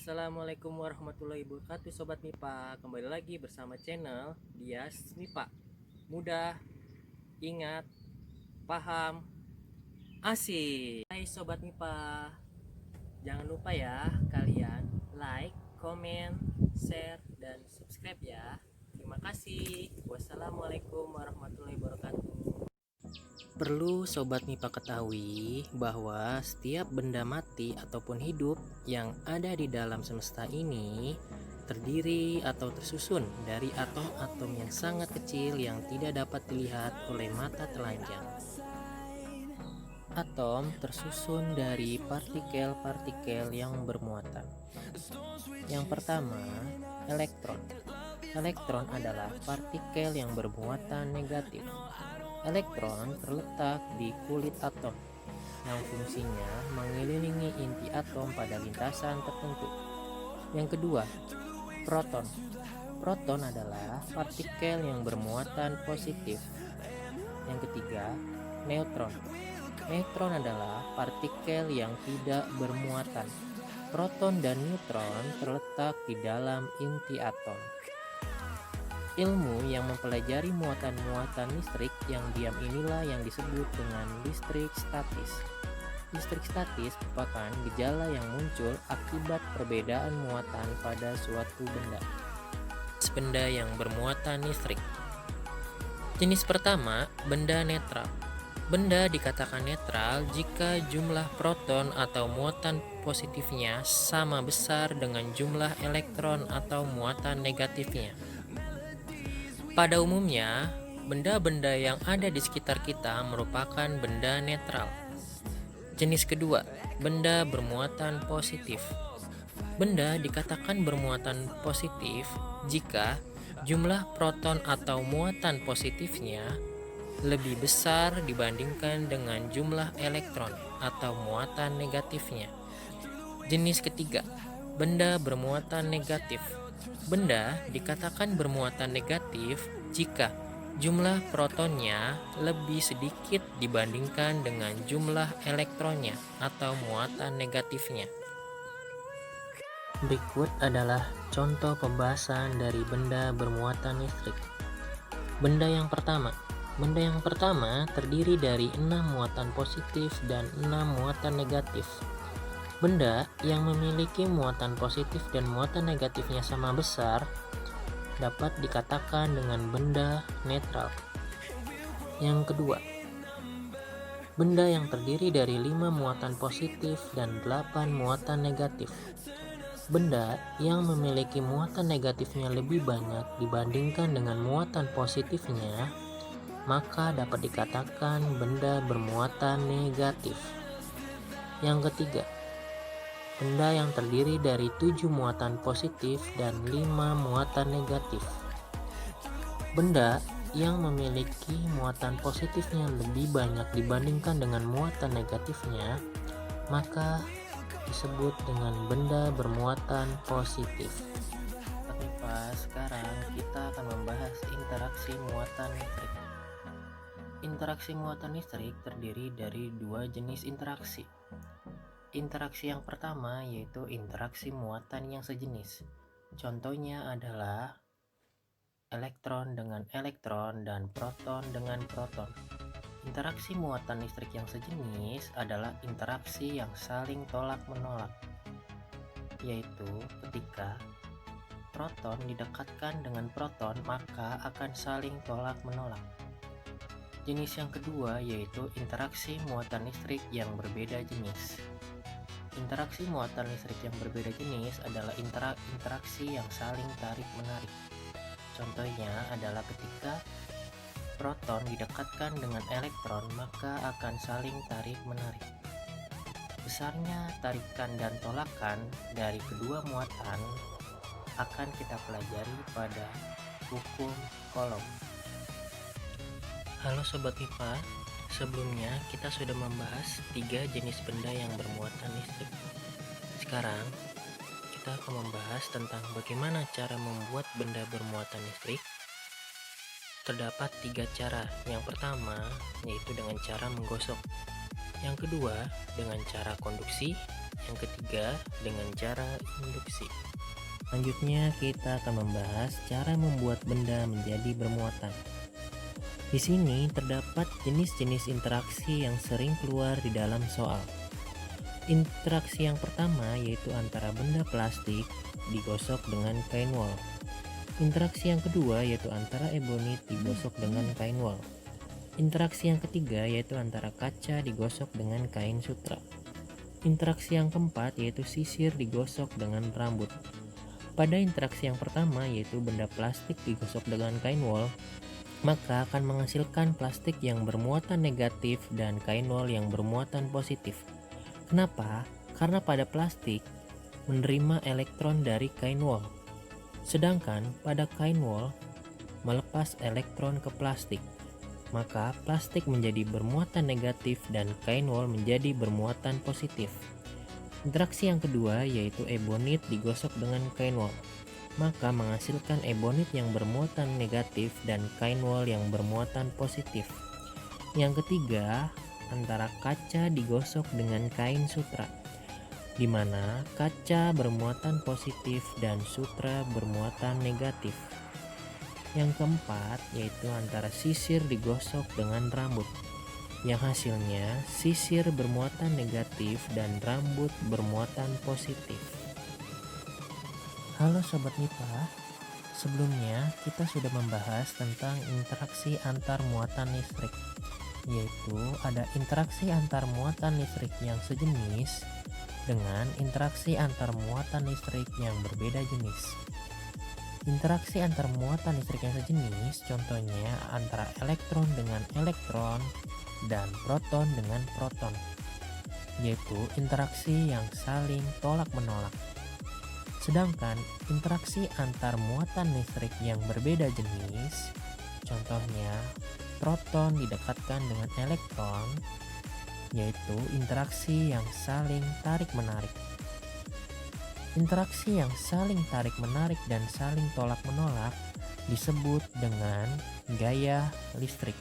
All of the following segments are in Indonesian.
Assalamualaikum warahmatullahi wabarakatuh Sobat MIPA. Kembali lagi bersama channel Dias MIPA. Mudah, ingat, paham, asik. Hai Sobat MIPA, jangan lupa ya kalian like, comment, share, dan subscribe ya. Terima kasih. Wassalamualaikum warahmatullahi wabarakatuh. Perlu Sobat MIPA ketahui bahwa setiap benda mati ataupun hidup yang ada di dalam semesta ini terdiri atau tersusun dari atom-atom yang sangat kecil yang tidak dapat dilihat oleh mata telanjang. Atom tersusun dari partikel-partikel yang bermuatan. Yang pertama, elektron. Elektron adalah partikel yang bermuatan negatif. Elektron terletak di kulit atom yang fungsinya mengelilingi inti atom pada lintasan tertentu. Yang kedua, proton. Proton adalah partikel yang bermuatan positif. Yang ketiga, neutron. Neutron adalah partikel yang tidak bermuatan. Proton dan neutron terletak di dalam inti atom. Ilmu yang mempelajari muatan-muatan listrik yang diam inilah yang disebut dengan listrik statis. Listrik statis merupakan gejala yang muncul akibat perbedaan muatan pada suatu benda. Benda yang bermuatan listrik. Jenis pertama, benda netral. Benda dikatakan netral jika jumlah proton atau muatan positifnya sama besar dengan jumlah elektron atau muatan negatifnya. Pada umumnya, benda-benda yang ada di sekitar kita merupakan benda netral. Jenis kedua, benda bermuatan positif. Benda dikatakan bermuatan positif jika jumlah proton atau muatan positifnya lebih besar dibandingkan dengan jumlah elektron atau muatan negatifnya. Jenis ketiga, benda bermuatan negatif. Benda dikatakan bermuatan negatif jika jumlah protonnya lebih sedikit dibandingkan dengan jumlah elektronnya atau muatan negatifnya. Berikut adalah contoh pembahasan dari benda bermuatan listrik. Benda yang pertama. Benda yang pertama terdiri dari 6 muatan positif dan 6 muatan negatif. Benda yang memiliki muatan positif dan muatan negatifnya sama besar dapat dikatakan dengan benda netral. Yang kedua, benda yang terdiri dari 5 muatan positif dan 8 muatan negatif. Benda yang memiliki muatan negatifnya lebih banyak dibandingkan dengan muatan positifnya, maka dapat dikatakan benda bermuatan negatif. Yang ketiga, benda yang terdiri dari 7 muatan positif dan 5 muatan negatif. Benda yang memiliki muatan positifnya lebih banyak dibandingkan dengan muatan negatifnya, maka disebut dengan benda bermuatan positif. Tapi sekarang kita akan membahas interaksi muatan listrik. Interaksi muatan listrik terdiri dari dua jenis interaksi. Interaksi yang pertama yaitu interaksi muatan yang sejenis. Contohnya adalah elektron dengan elektron dan proton dengan proton. Interaksi muatan listrik yang sejenis adalah interaksi yang saling tolak-menolak, yaitu ketika proton didekatkan dengan proton maka akan saling tolak-menolak. Jenis yang kedua yaitu interaksi muatan listrik yang berbeda jenis. Interaksi muatan listrik yang berbeda jenis adalah interaksi yang saling tarik-menarik. Contohnya adalah ketika proton didekatkan dengan elektron maka akan saling tarik-menarik. Besarnya tarikan dan tolakan dari kedua muatan akan kita pelajari pada hukum Coulomb. Halo Sobat MIPA, sebelumnya kita sudah membahas 3 jenis benda yang bermuatan listrik. Sekarang kita akan membahas tentang bagaimana cara membuat benda bermuatan listrik. Terdapat 3 cara. Yang pertama yaitu dengan cara menggosok. Yang kedua dengan cara konduksi. Yang ketiga, dengan cara induksi. Selanjutnya kita akan membahas cara membuat benda menjadi bermuatan. Di sini terdapat jenis-jenis interaksi yang sering keluar di dalam soal. Interaksi yang pertama yaitu antara benda plastik digosok dengan kain wol. Interaksi yang kedua yaitu antara ebonit digosok dengan kain wol. Interaksi yang ketiga yaitu antara kaca digosok dengan kain sutra. Interaksi yang keempat yaitu sisir digosok dengan rambut. Pada interaksi yang pertama yaitu benda plastik digosok dengan kain wol, maka akan menghasilkan plastik yang bermuatan negatif dan kain wol yang bermuatan positif. Kenapa? Karena pada plastik menerima elektron dari kain wol, sedangkan pada kain wol melepas elektron ke plastik. Maka plastik menjadi bermuatan negatif dan kain wol menjadi bermuatan positif. Interaksi yang kedua yaitu ebonit digosok dengan kain wol, maka menghasilkan ebonit yang bermuatan negatif dan kain wol yang bermuatan positif. Yang ketiga, antara kaca digosok dengan kain sutra, di mana kaca bermuatan positif dan sutra bermuatan negatif. Yang keempat, yaitu antara sisir digosok dengan rambut, yang hasilnya sisir bermuatan negatif dan rambut bermuatan positif. Halo Sobat MIPA, sebelumnya kita sudah membahas tentang interaksi antar muatan listrik, yaitu ada interaksi antar muatan listrik yang sejenis dengan interaksi antar muatan listrik yang berbeda jenis. Interaksi antar muatan listrik yang sejenis contohnya antara elektron dengan elektron dan proton dengan proton, yaitu interaksi yang saling tolak-menolak. Sedangkan interaksi antar muatan listrik yang berbeda jenis, contohnya proton didekatkan dengan elektron, yaitu interaksi yang saling tarik-menarik. Interaksi yang saling tarik-menarik dan saling tolak-menolak disebut dengan gaya listrik,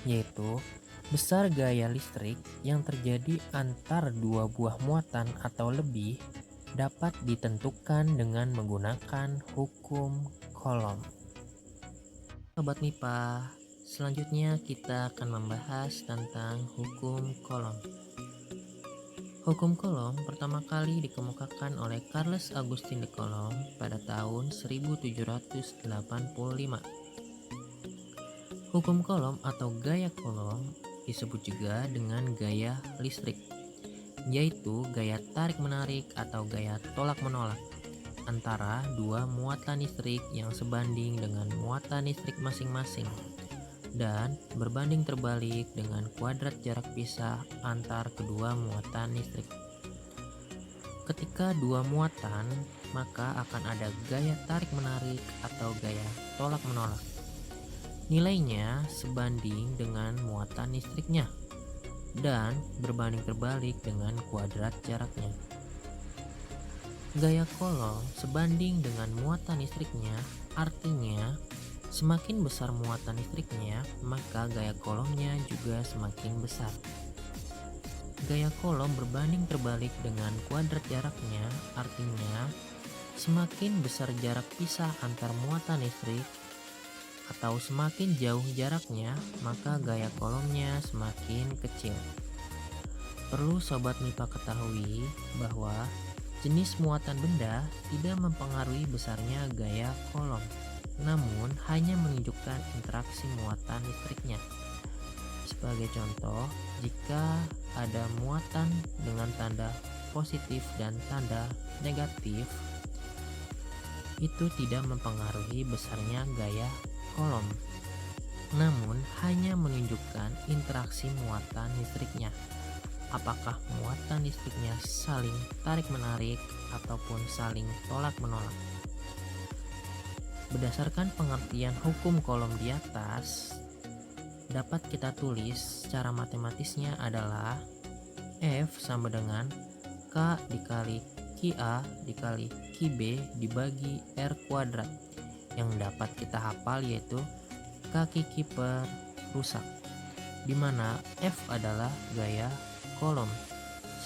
yaitu besar gaya listrik yang terjadi antar dua buah muatan atau lebih dapat ditentukan dengan menggunakan hukum Coulomb. Sobat MIPA, selanjutnya kita akan membahas tentang hukum Coulomb. Hukum Coulomb pertama kali dikemukakan oleh Charles Augustin de Coulomb pada tahun 1785. Hukum Coulomb atau gaya Coulomb disebut juga dengan gaya listrik, yaitu gaya tarik-menarik atau gaya tolak-menolak antara dua muatan listrik yang sebanding dengan muatan listrik masing-masing dan berbanding terbalik dengan kuadrat jarak pisah antar kedua muatan listrik. Ketika dua muatan, maka akan ada gaya tarik-menarik atau gaya tolak-menolak. Nilainya sebanding dengan muatan listriknya dan berbanding terbalik dengan kuadrat jaraknya. Gaya Coulomb sebanding dengan muatan listriknya, artinya semakin besar muatan listriknya, maka gaya Coulombnya juga semakin besar. Gaya Coulomb berbanding terbalik dengan kuadrat jaraknya, artinya semakin besar jarak pisah antar muatan listrik atau semakin jauh jaraknya, maka gaya Coulombnya semakin kecil. Perlu Sobat MIPA ketahui bahwa jenis muatan benda tidak mempengaruhi besarnya gaya Coulomb, namun hanya menunjukkan interaksi muatan listriknya. Sebagai contoh, jika ada muatan dengan tanda positif dan tanda negatif, itu tidak mempengaruhi besarnya gaya Coulomb, namun hanya menunjukkan interaksi muatan listriknya. Apakah muatan listriknya saling tarik-menarik ataupun saling tolak-menolak. Berdasarkan pengertian hukum Coulomb di atas, dapat kita tulis secara matematisnya adalah F sama dengan K dikali QA dikali QB dibagi R kuadrat, yang dapat kita hafal yaitu kaki per rusak, di mana F adalah gaya Coulomb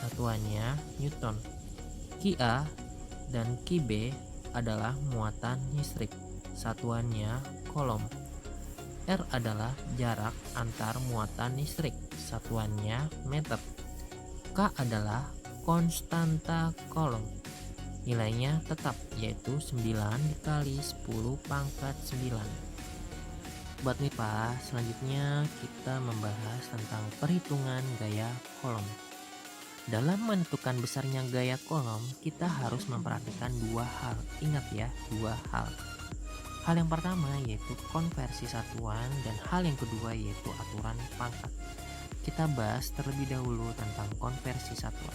satuannya Newton. Ki A dan Ki B adalah muatan listrik, satuannya Coulomb. R adalah jarak antar muatan listrik, satuannya meter. K adalah konstanta Coulomb, nilainya tetap yaitu 9 dikali 10 pangkat 9. Buat MIPA, selanjutnya kita membahas tentang perhitungan gaya Coulomb. Dalam menentukan besarnya gaya Coulomb, kita harus memperhatikan dua hal. Ingat ya, dua hal. Hal yang pertama yaitu konversi satuan dan hal yang kedua yaitu aturan pangkat. Kita bahas terlebih dahulu tentang konversi satuan.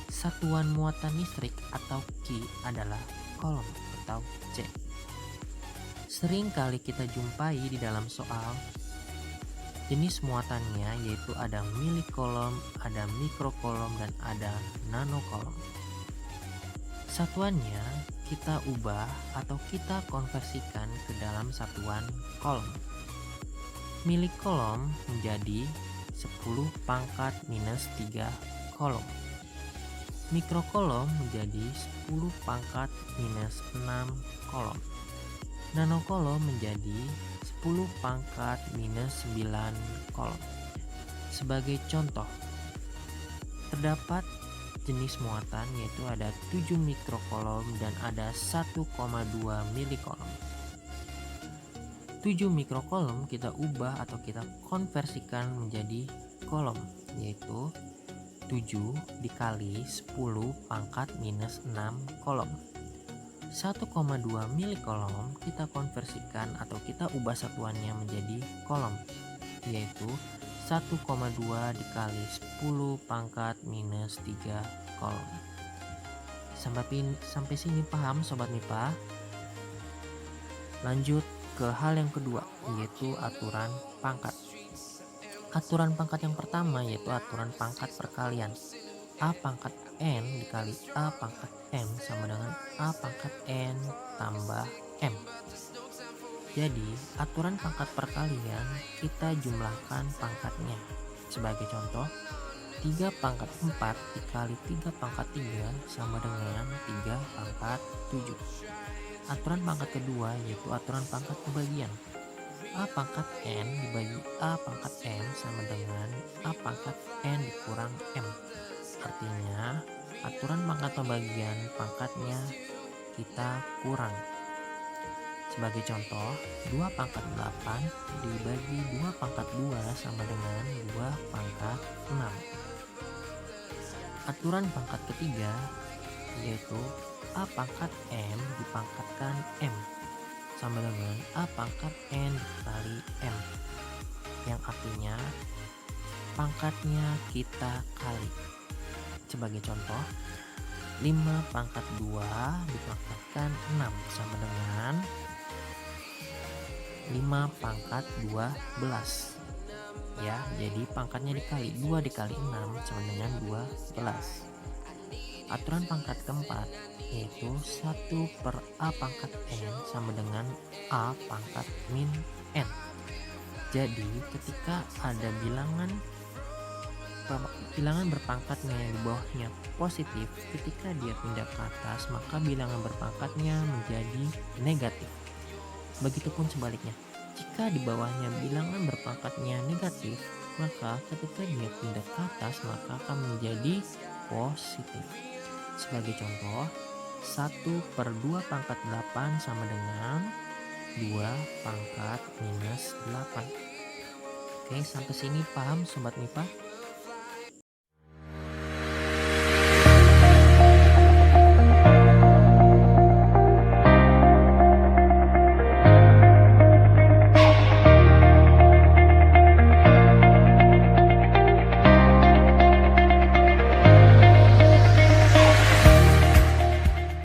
Satuan muatan listrik atau Ki adalah Coulomb atau C. Sering kali kita jumpai di dalam soal. Jenis muatannya yaitu ada milicoulomb, ada microcoulomb, dan ada nanocoulomb. Satuannya kita ubah atau kita konversikan ke dalam satuan coulomb. Milicoulomb menjadi 10 pangkat minus 3 coulomb. Microcoulomb menjadi 10 pangkat minus 6 coulomb. Nanocoulomb menjadi 10 pangkat minus 9 coulomb. Sebagai contoh, terdapat jenis muatan yaitu ada 7 microcoulomb dan ada 1,2 milicoulomb. 7 microcoulomb kita ubah atau kita konversikan menjadi coulomb, yaitu 7 dikali 10 pangkat minus 6 coulomb. 1,2 milicoulomb kita konversikan atau kita ubah satuannya menjadi coulomb, yaitu 1,2 dikali 10 pangkat minus 3 coulomb. Sampai sini paham Sobat MIPA? Lanjut ke hal yang kedua, yaitu aturan pangkat. Aturan pangkat yang pertama yaitu aturan pangkat perkalian. A pangkat N dikali A pangkat M sama dengan A pangkat N tambah M. Jadi aturan pangkat perkalian kita jumlahkan pangkatnya. Sebagai contoh, 3 pangkat 4 dikali 3 pangkat 3 sama dengan 3 pangkat 7. Aturan pangkat kedua yaitu aturan pangkat pembagian. A pangkat N dibagi A pangkat M sama dengan A pangkat N dikurang M. Artinya aturan pangkat pembagian pangkatnya kita kurang. Sebagai contoh, 2 pangkat 8 dibagi 2 pangkat 2 sama dengan 2 pangkat 6. Aturan pangkat ketiga yaitu A pangkat M dipangkatkan M sama dengan A pangkat N dikali M, yang artinya pangkatnya kita kali. Sebagai contoh, 5 pangkat 2 dipangkatkan 6 sama dengan 5 pangkat 12. Ya, jadi pangkatnya dikali 2 dikali 6 sama dengan 12. Aturan pangkat keempat yaitu 1 per A pangkat N sama dengan A pangkat min N. Jadi ketika ada bilangan berpangkatnya yang di bawahnya positif, ketika dia pindah ke atas maka bilangan berpangkatnya menjadi negatif. Begitupun sebaliknya, jika di bawahnya bilangan berpangkatnya negatif, maka ketika dia pindah ke atas maka akan menjadi positif. Sebagai contoh, 1 per 2 pangkat 8 sama dengan 2 pangkat minus 8. Oke, sampai sini paham Sobat MIPA?